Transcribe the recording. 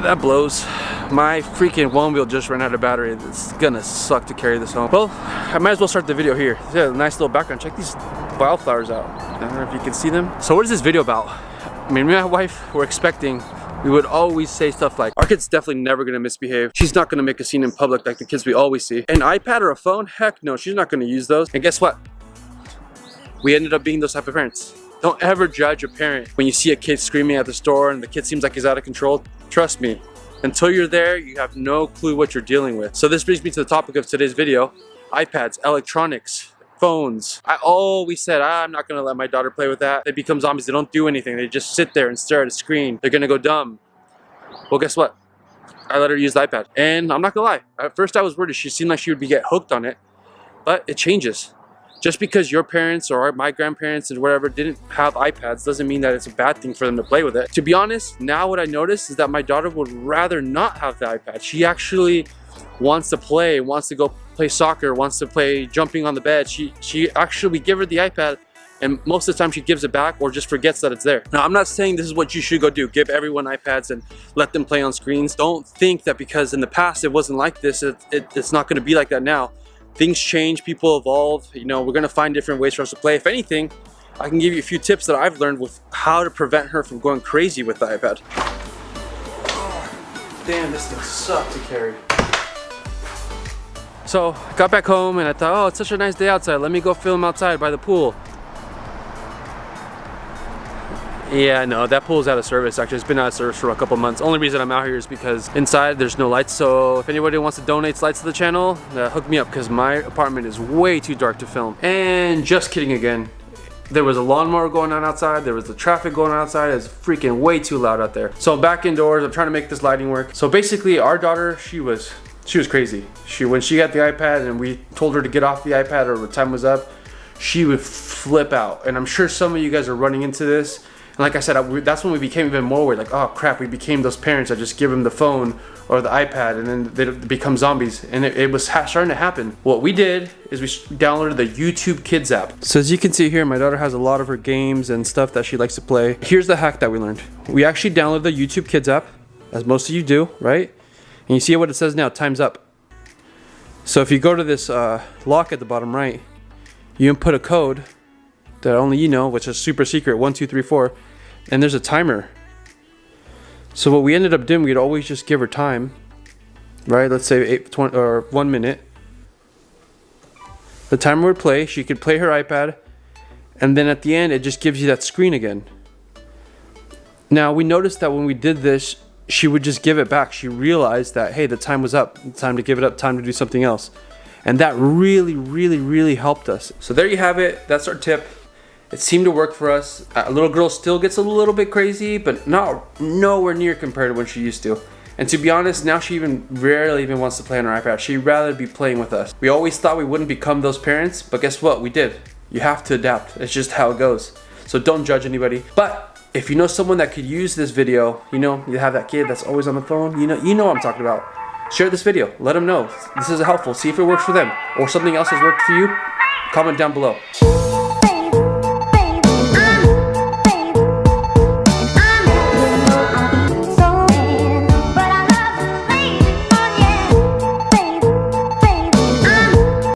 That blows. My freaking one wheel just ran out of battery. It's gonna suck to carry this home. Well, I might as well start the video here. Yeah, nice little background. Check these wildflowers out. I don't know if you can see them. So what is this video about? I mean, me and my wife were expecting, we would always say stuff like, our kid's definitely never gonna misbehave. She's not gonna make a scene in public like the kids we always see. An iPad or a phone? Heck no, she's not gonna use those. And guess what? We ended up being those type of parents. Don't ever judge a parent when you see a kid screaming at the store and the kid seems like he's out of control. Trust me, until you're there, you have no clue what you're dealing with. So this brings me to the topic of today's video: iPads, electronics, phones. I always said, I'm not gonna let my daughter play with that. They become zombies, they don't do anything. They just sit there and stare at a screen. They're gonna go dumb. Well, guess what? I let her use the iPad. And I'm not gonna lie, at first I was worried. She seemed like she would get hooked on it, but it changes. Just because your parents or my grandparents and whatever didn't have iPads doesn't mean that it's a bad thing for them to play with it. To be honest, now what I notice is that my daughter would rather not have the iPad. She actually wants to play, wants to go play soccer, wants to play jumping on the bed. She actually, we give her the iPad and most of the time she gives it back or just forgets that it's there. Now, I'm not saying this is what you should go do. Give everyone iPads and let them play on screens. Don't think that because in the past it wasn't like this, it's not gonna be like that now. Things change, people evolve, you know, we're gonna find different ways for us to play. If anything, I can give you a few tips that I've learned with how to prevent her from going crazy with the iPad. Oh, damn, this thing sucks to carry. So, got back home and I thought, oh, it's such a nice day outside. Let me go film outside by the pool. Yeah, no, that pool's out of service. Actually, it's been out of service for a couple months. Only reason I'm out here is because inside there's no lights. So if anybody wants to donate lights to the channel, hook me up because my apartment is way too dark to film. And just kidding again. There was a lawnmower going on outside. There was the traffic going on outside. It's freaking way too loud out there. So I'm back indoors. I'm trying to make this lighting work. So basically, our daughter, she was crazy. When she got the iPad and we told her to get off the iPad or the time was up, she would flip out. And I'm sure some of you guys are running into this. And like I said, that's when we became even more worried. Like, oh crap, we became those parents that just give them the phone or the iPad and then they become zombies. And it was starting to happen. What we did is we downloaded the UCTeeth app. So as you can see here, my daughter has a lot of her games and stuff that she likes to play. Here's the hack that we learned. We actually downloaded the UCTeeth app, as most of you do, right? And you see what it says now, time's up. So if you go to this lock at the bottom right, you input a code that only you know, which is super secret, 1, 2, 3, 4, and there's a timer. So what we ended up doing, we'd always just give her time, right? Let's say 8, 20, or 1 minute. The timer would play, she could play her iPad, and then at the end, it just gives you that screen again. Now, we noticed that when we did this, she would just give it back. She realized that, hey, the time was up, time to give it up, time to do something else. And that really, really, really helped us. So there you have it, that's our tip. It seemed to work for us. A little girl still gets a little bit crazy, but nowhere near compared to when she used to. And to be honest, now she rarely even wants to play on her iPad. She'd rather be playing with us. We always thought we wouldn't become those parents, but guess what? We did. You have to adapt. It's just how it goes. So don't judge anybody. But if you know someone that could use this video, you know, you have that kid that's always on the phone, you know what I'm talking about. Share this video. Let them know. This is helpful. See if it works for them or something else has worked for you. Comment down below.